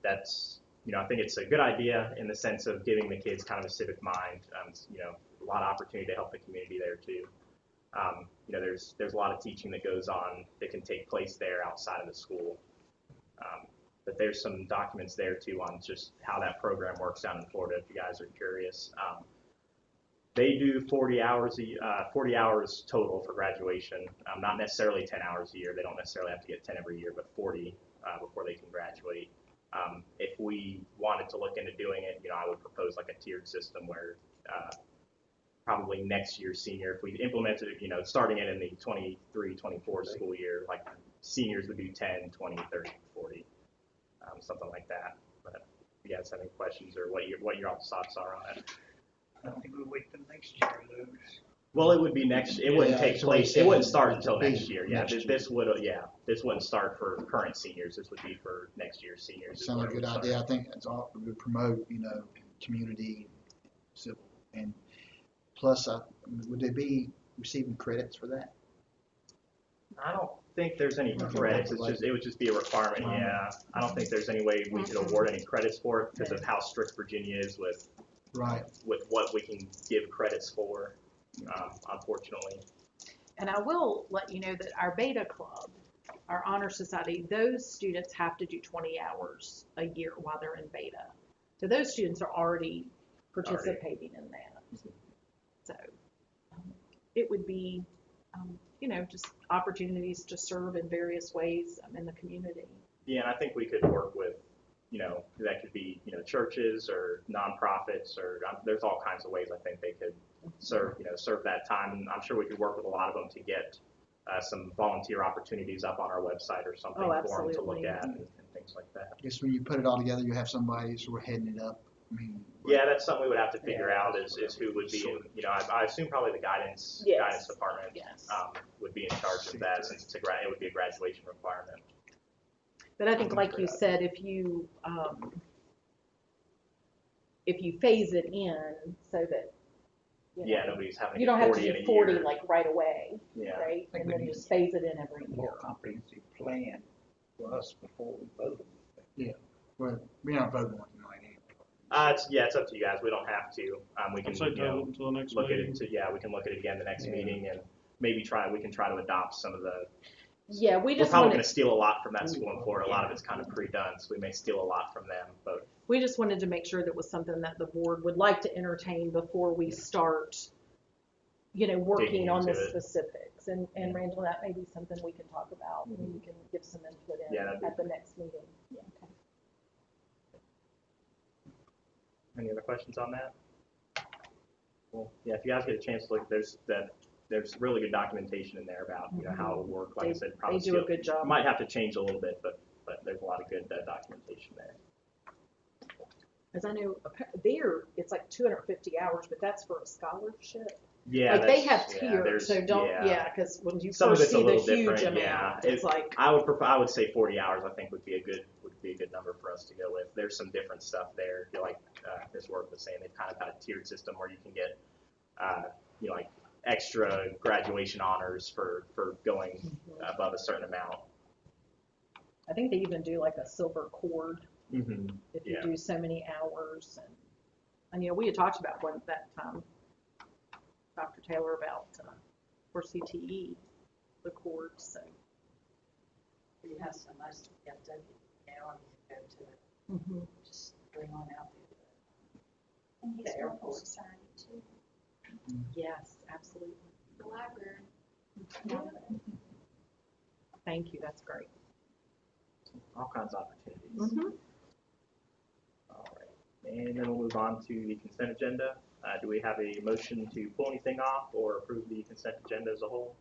That's, I think it's a good idea in the sense of giving the kids kind of a civic mind. A lot of opportunity to help the community there too. There's a lot of teaching that goes on that can take place there outside of the school. But there's some documents there too on just how that program works down in Florida if you guys are curious. They do 40 hours total for graduation, not necessarily 10 hours a year. They don't necessarily have to get 10 every year, but 40 before they can graduate. If we wanted to look into doing it, I would propose like a tiered system where probably next year's senior, if we implemented it, starting it in the 23-24 school year, like seniors would do 10, 20, 30, 40, something like that. But if you guys have any questions or what your all thoughts are on it. I think we'll wait till next year, Lou. Well, it would be next. It wouldn't take that's what he place. said. It wouldn't start until It'd be next year. next year. This wouldn't start for current seniors. This would be for next year's seniors. Sounds like a good idea. I think that's all we would promote, community, civil, and plus, would they be receiving credits for that? I don't think there's any credits. It would just be a requirement. Yeah, I don't think there's any way we could award any credits for it because of how strict Virginia is with what we can give credits for. Unfortunately. And I will let you know that our Beta Club, our Honor Society, those students have to do 20 hours a year while they're in Beta. So those students are already participating in that. So it would be, just opportunities to serve in various ways in the community. Yeah, and I think we could work with, that could be, churches or nonprofits or there's all kinds of ways I think they could serve that time. And I'm sure we could work with a lot of them to get some volunteer opportunities up on our website or something for them to look at and things like that. I guess when you put it all together, you have somebody sort of heading it up. Yeah, that's something we would have to figure out is who would be in, I assume probably the guidance department would be in charge of that since it would be a graduation requirement. But I think, like you said, if you phase it in so that nobody's having you don't have to do 40 like right away, Yeah. right? And then just phase it in every More year. comprehensive plan for us before we vote. Well, we're not voting on it tonight anyway. It's up to you guys. We don't have to. We can I'd say table until the next look meeting. at it. We can look at it again the next meeting and maybe we can try to adopt some of the. Yeah, We're probably going to steal a lot from that school in Florida. A lot of it's kind of pre-done, so we may steal a lot from them. But we just wanted to make sure that it was something that the board would like to entertain before we start, working on the specifics. And Randall, that may be something we can talk about and you can give some input in at the next meeting. Yeah. Okay. Any other questions on that? Well, yeah, if you guys get a chance to look, there's really good documentation in there about how it will work. Like I said, probably they do a good job. Might have to change a little bit, but there's a lot of good documentation there. As I know, there it's like 250 hours, but that's for a scholarship. Yeah, Like they that's- have yeah, tiers, there's- so don't, yeah. yeah, because when you Some of first it's a see the little huge different, amount, yeah. it's like, I would say 40 hours. I think would be a good number for us to go with. There's some different stuff there. You know, like Ms. Work was saying, they've kind of got a tiered system where you can get, you know, like extra graduation honors for going above a certain amount. I think they even do like a silver cord Mm-hmm. if you Yeah. do so many hours. And you know, we had talked about one that time, Dr. Taylor, about for CTE, the cords, so. You have so much to get done now, and you go to just bring on out And The historical airport. society too. Yes, absolutely. The library. Thank you, that's great. All kinds of opportunities. Mm-hmm. All right. And then we'll move on to the consent agenda. Do we have a motion to pull anything off or approve the consent agenda as a whole?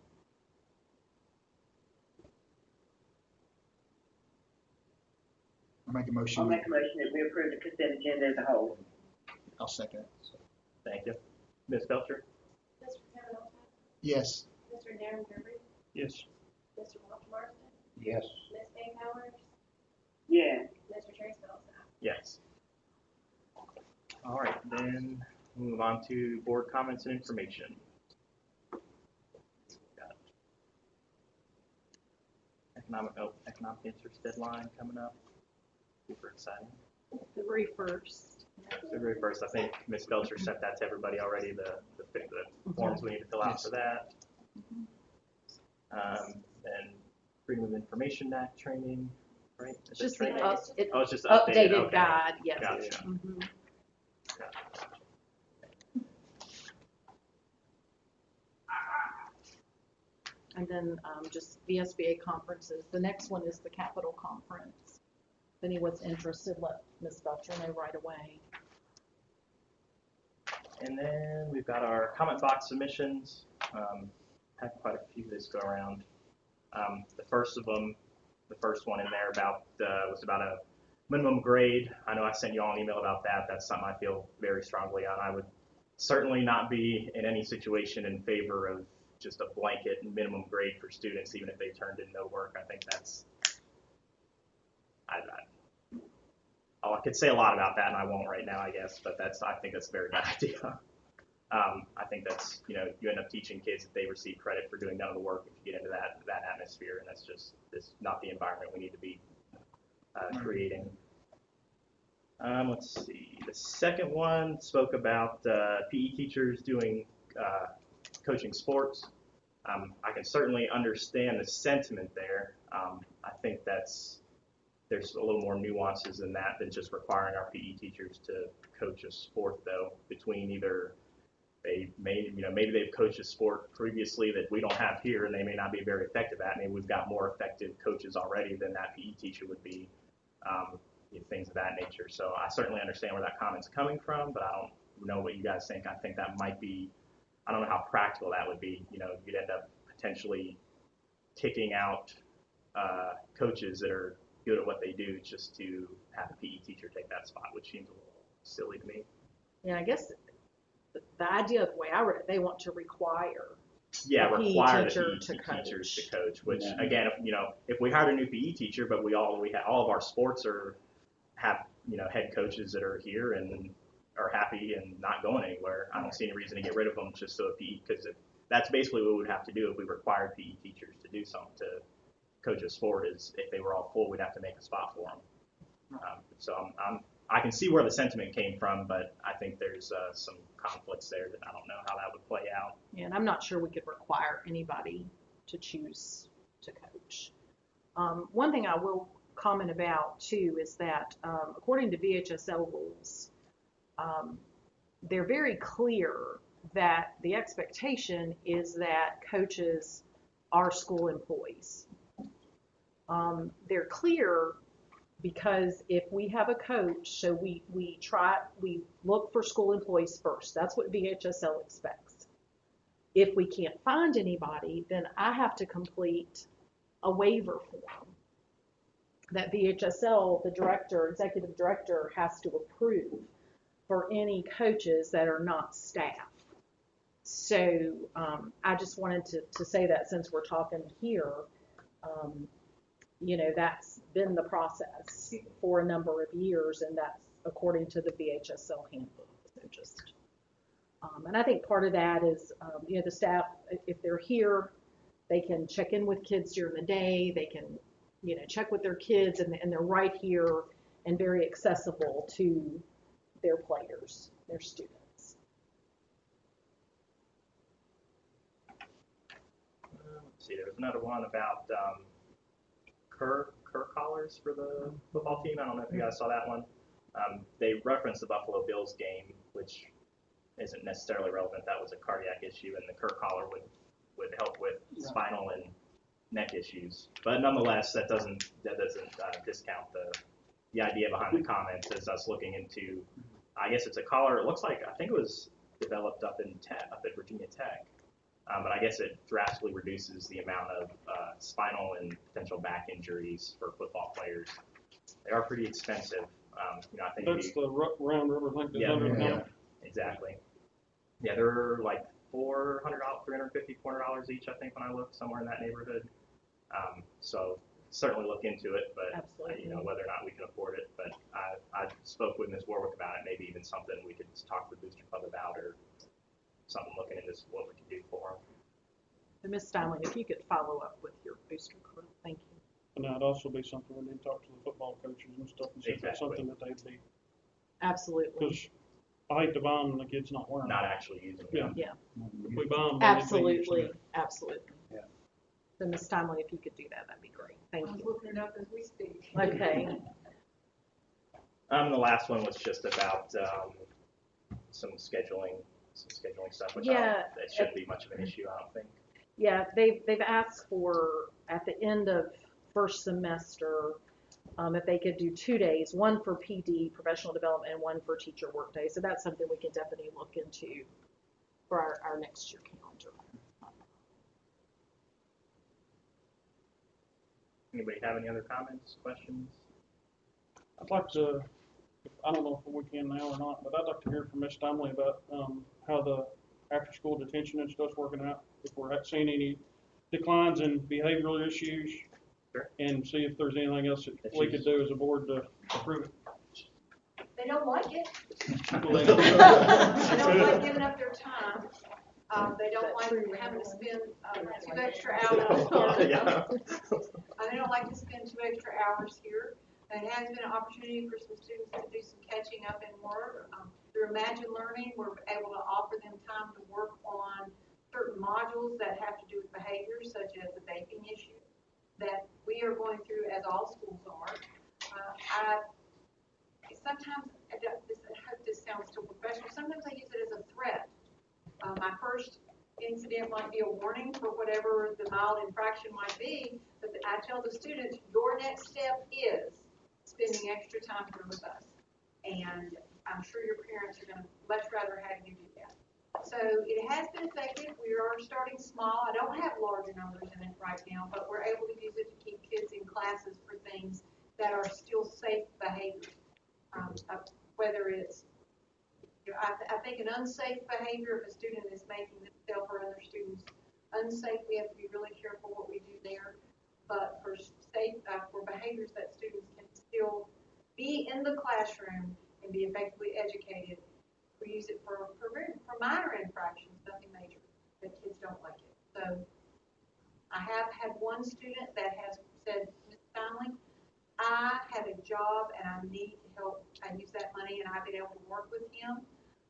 I'll make a I'll motion. make a motion that we approve the consent agenda as a whole. I'll second it. Thank you. Ms. Belcher? Mr. Kevin O'Connor, Yes. Mr. Darren Gerby, Yes. Mr. Walter Marston, Yes. Ms. Dave Powers, Yes. Mr. Trace Phillips. Yes. All right, then we'll move on to board comments and information. Got economic interest deadline coming up. Super exciting. February 1st. February 1st, I think Ms. Belcher sent that to everybody already, the forms we need to fill out Yes. for that. And Freedom of Information Act training, right? Is it Just the training? it Oh, it's just updated, updated okay. guide, yes. Gotcha. Mhm. And then just VSBA conferences. The next one is the Capitol Conference. If anyone's interested, let Ms. Belcher know right away. And then we've got our comment box submissions. Had quite a few this go around. The first one in there was about a minimum grade. I know I sent you all an email about that. That's something I feel very strongly on. I would certainly not be in any situation in favor of just a blanket minimum grade for students, even if they turned in no work. I think that's, I could say a lot about that, and I won't right now, I guess, but I think that's a very bad idea. I think that's, you end up teaching kids that they receive credit for doing none of the work if you get into that atmosphere, and that's not the environment we need to be creating. Let's see. The second one spoke about PE teachers doing coaching sports. I can certainly understand the sentiment there. I think there's a little more nuances in that than just requiring our PE teachers to coach a sport, though, between either maybe they've coached a sport previously that we don't have here and they may not be very effective at. Maybe we've got more effective coaches already than that PE teacher would be, things of that nature. So I certainly understand where that comment's coming from, but I don't know what you guys think. I think that might be, I don't know how practical that would be. You'd end up potentially kicking out coaches that are good at what they do just to have a PE teacher take that spot, which seems a little silly to me. Yeah, I guess the idea of the way I read it, they want to require Yeah, the PE require teacher the to PE teachers to coach. coach. Which Yeah. again, if we hired a new PE teacher, but all of our sports have head coaches that are here and are happy and not going anywhere, I don't see any reason to get rid of them just so a PE, because that's basically what we would have to do if we required PE teachers to do something to coach a sport. Is if they were all full, we'd have to make a spot for them. So I can see where the sentiment came from, but I think there's some conflicts there that I don't know how that would play out. And I'm not sure we could require anybody to choose to coach. One thing I will comment about too is that according to VHSL rules, they're very clear that the expectation is that coaches are school employees. They're clear because if we have a coach, so we look for school employees first. That's what VHSL expects. If we can't find anybody, then I have to complete a waiver form that VHSL, the executive director, has to approve for any coaches that are not staff. So I just wanted to say that since we're talking here, that's been the process for a number of years, and that's according to the VHSL handbook. So just, and I think part of that is, the staff, if they're here, they can check in with kids during the day. They can, check with their kids, and they're right here and very accessible to their players, their students. Let's see, there was another one about Kerr collars for the football team. I don't know if you guys saw that one. They referenced the Buffalo Bills game, which isn't necessarily relevant. That was a cardiac issue, and the Kerr collar would help with spinal and neck issues. But nonetheless, that doesn't discount the idea behind the comments. As us looking into, I guess it's a collar. It looks like, I think it was developed up at Virginia Tech. But I guess it drastically reduces the amount of spinal and potential back injuries for football players. They are pretty expensive. I think that's the round rubber thing that's under the helmet. Exactly. Yeah, they're like $400, $350, $400 each, I think, when I looked, somewhere in that neighborhood. So certainly look into it, but whether or not we can afford it. But I spoke with Ms. Warwick about it. Maybe even something we could talk with Booster Club about, or something looking into what we can do for them. And Ms. Stanley, if you could follow up with your Booster Club, thank you. And that'd also be something we need to talk to the football coaches and stuff and see if that's something that they'd be. Absolutely. Because I hate to buy them and the kid's not wearing them. Not actually using them. Yeah. If we buy them, Absolutely. Absolutely. Yeah. So Ms. Stanley, if you could do that, that'd be great. Thank I'm you. looking it up as we speak. Okay. The last one was just about some scheduling stuff, which it shouldn't be much of an issue, I don't think. Yeah, they've asked for, at the end of first semester, if they could do 2 days, one for PD, professional development, and one for teacher work day. So that's something we can definitely look into for our next year calendar. Anybody have any other comments, questions? I'd like to, I don't know if we can now or not, but I'd like to hear from Ms. Stumley about how the after-school detention and stuff's working out, if we're seeing any declines in behavioral issues, Sure. And see if there's anything else that we could do as a board to improve it. They don't like it. They They don't like giving up their time. They don't like having to spend 2 extra hours. They don't like to spend 2 extra hours here. It has been an opportunity for some students to do some catching up in work. Through Imagine Learning, we're able to offer them time to work on certain modules that have to do with behavior, such as the vaping issue that we are going through, as all schools are. Sometimes, I hope this sounds too professional, sometimes I use it as a threat. My first incident might be a warning for whatever the mild infraction might be, but I tell the students, your next step is spending extra time here with us. And I'm sure your parents are going to much rather have you do that. So it has been effective. We are starting small. I don't have larger numbers in it right now, but we're able to use it to keep kids in classes for things that are still safe behavior. Whether it's, I think an unsafe behavior, if a student is making themselves or other students unsafe, we have to be really careful what we do there. But for for behaviors that students can still be in the classroom and be effectively educated, we use it for minor infractions, nothing major, that kids don't like it. So I have had one student that has said, Ms. Conley, I have a job and I need help. I use that money and I've been able to work with him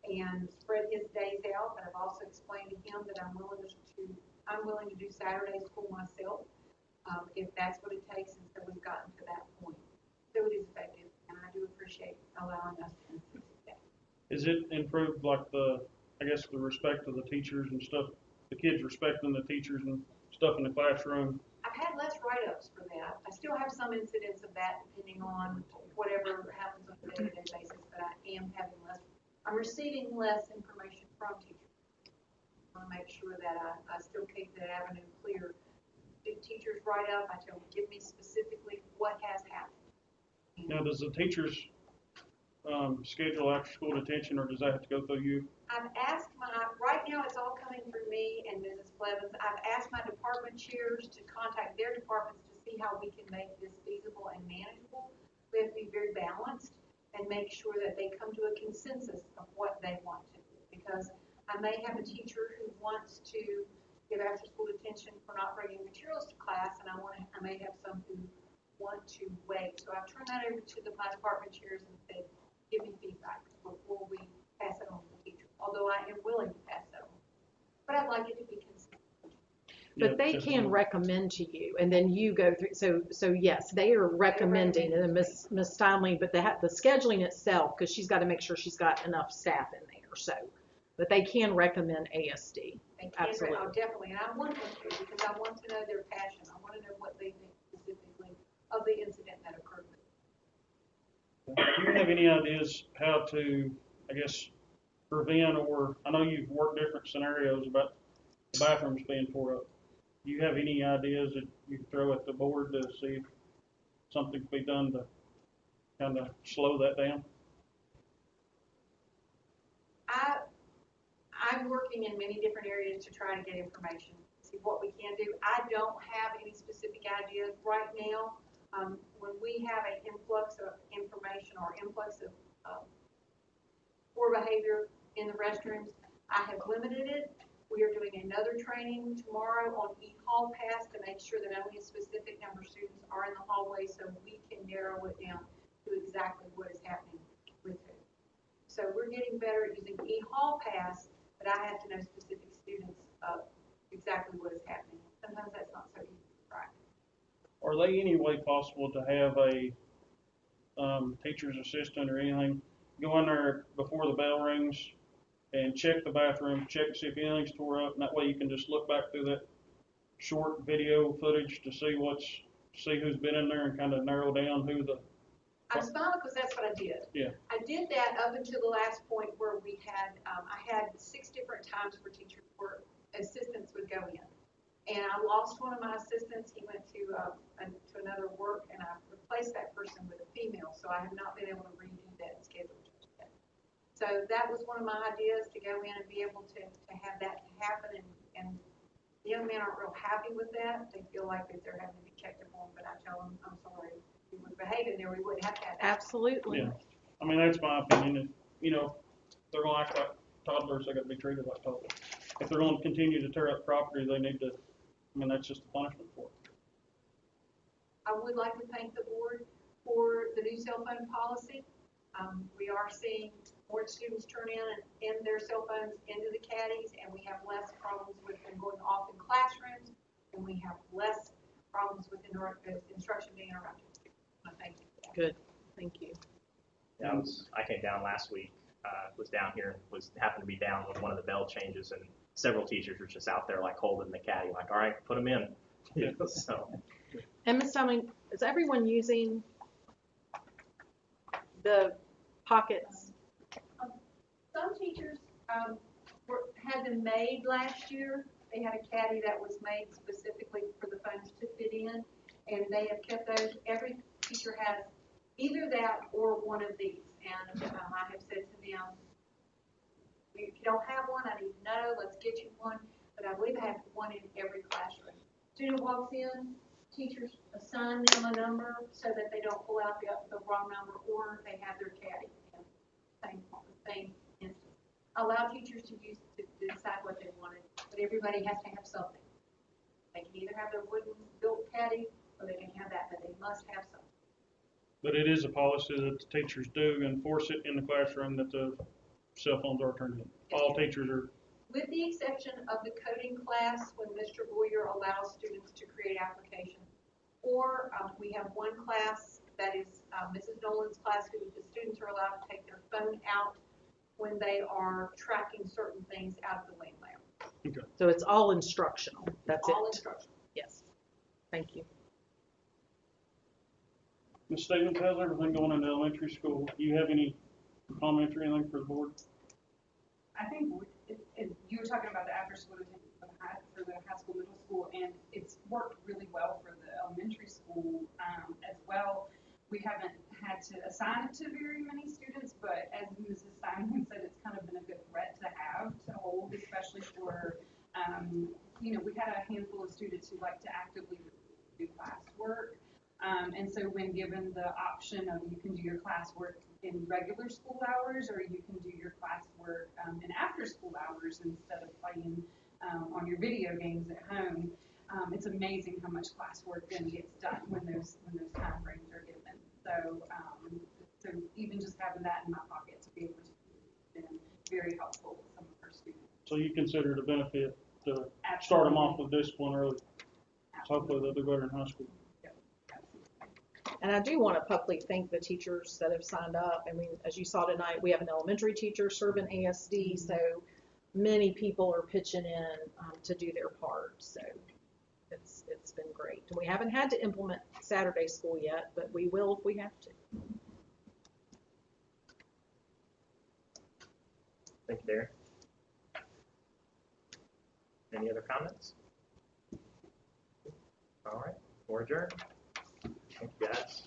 and spread his days out. But I've also explained to him that I'm willing to do Saturday school myself, if that's what it takes. And so we've gotten to that point. So it is effective, and I do appreciate allowing us to increase that. Is it improved, like the respect of the teachers and stuff, the kids respecting the teachers and stuff in the classroom? I've had less write-ups for that. I still have some incidents of that depending on whatever happens on a day-to-day basis, but I am having less. I'm receiving less information from teachers. I want to make sure that I still keep that avenue clear. Do teachers write up? I tell them, give me specifically what has happened. Now, does the teachers schedule after-school detention, or does that have to go through you? I've asked right now, it's all coming through me and Mrs. Blevins. I've asked my department chairs to contact their departments to see how we can make this feasible and manageable. We have to be very balanced and make sure that they come to a consensus of what they want to do. Because I may have a teacher who wants to give after school detention for not bringing materials to class, and I may have some who want to wait. So I've turned that over to my department chairs and said, give me feedback before we pass it on to the teacher. Although I am willing to pass it on, but I'd like it to be consistent. But they can recommend to you, and then you go through. So yes, they are recommending, and then Miss Steinle, but the scheduling itself, because she's got to make sure she's got enough staff in there. So, but they can recommend ASD. Absolutely. Oh, definitely, and I want them to, because I want to know their passion. I want to know what they think specifically of the incident that occurred. Do you have any ideas how to, I guess, prevent, or I know you've worked different scenarios about the bathrooms being tore up. Do you have any ideas that you can throw at the board to see if something can be done to kind of slow that down? I'm working in many different areas to try to get information, see what we can do. I don't have any specific ideas right now. When we have an influx of information or influx of poor behavior in the restrooms, I have limited it. We are doing another training tomorrow on e-hall pass to make sure that only a specific number of students are in the hallway so we can narrow it down to exactly what is happening with who. So we're getting better at using e-hall pass, but I have to know specific students of exactly what is happening. Sometimes that's not so easy to track. Are they any way possible to have a teacher's assistant or anything go in there before the bell rings and check the bathroom, check to see if anything's tore up, and that way you can just look back through that short video footage to see who's been in there and kind of narrow down who the... I'm smiling because that's what I did. Yeah. I did that up until the last point where we had, I had 6 different times where assistants would go in. And I lost one of my assistants. He went to another work, and I replaced that person with a female. So I have not been able to redo that schedule just yet. So that was one of my ideas, to go in and be able to have that happen. And the young men aren't real happy with that. They feel like that they're having to be checked upon. But I tell them, I'm sorry, if we would behave in there, we wouldn't have to have that. Absolutely. Yeah. I mean, that's my opinion. You know, they're going to act like toddlers, they got to be treated like toddlers. If they're going to continue to tear up property, they need to, I mean, that's just the punishment for it. I would like to thank the board for the new cell phone policy. We are seeing more students turn in their cell phones into the caddies, and we have less problems with them going off in classrooms, and we have less problems with instruction being interrupted. Thank you. Good. Thank you. Yeah, I came down last week, was down here, happened to be down when one of the bell changes, and several teachers were just out there like holding the caddy, like, all right, put them in. You know, so. And Ms. Steinle, is everyone using the pockets? Some teachers had them made last year. They had a caddy that was made specifically for the phones to fit in, and they have kept those. Every teacher has either that or one of these, and I have said to them, if you don't have one, I need to know, let's get you one. But I believe I have one in every classroom. Student walks in, teachers assign them a number so that they don't pull out the wrong number, or they have their caddy in the same instance. Allow teachers to decide what they wanted, but everybody has to have something. They can either have their wooden built caddy, or they can have that, but they must have something. But it is a policy that the teachers do enforce it in the classroom, that the cell phones are turned in. All teachers are. With the exception of the coding class, when Mr. Boyer allows students to create applications. Or we have one class that is Mrs. Nolan's class, who the students are allowed to take their phone out when they are tracking certain things out of the wing lab. Okay. So it's all instructional. That's all it. Instructional. Yes. Thank you. Ms. Stevens, how's everything going in the elementary school? Do you have any comments or anything for the board? I think you were talking about the after-school detention for the high school, middle school, and it's worked really well for the elementary school as well. We haven't had to assign it to very many students, but as Mrs. Simon said, it's kind of been a good threat to have to hold, especially students who like to actively do classwork. And so when given the option of you can do your classwork in regular school hours, or you can do your classwork in after school hours instead of playing on your video games at home, it's amazing how much classwork then gets done when those time frames are given. So even just having that in my pocket to be able to do has been very helpful with some of our students. So you consider it a benefit to start them off with discipline early. So hopefully they'll do better in high school. And I do want to publicly thank the teachers that have signed up. I mean, as you saw tonight, we have an elementary teacher serving ASD, so many people are pitching in to do their part. So it's been great. And we haven't had to implement Saturday school yet, but we will if we have to. Thank you, Darren. Any other comments? All right, we're adjourned. Thank you, guys.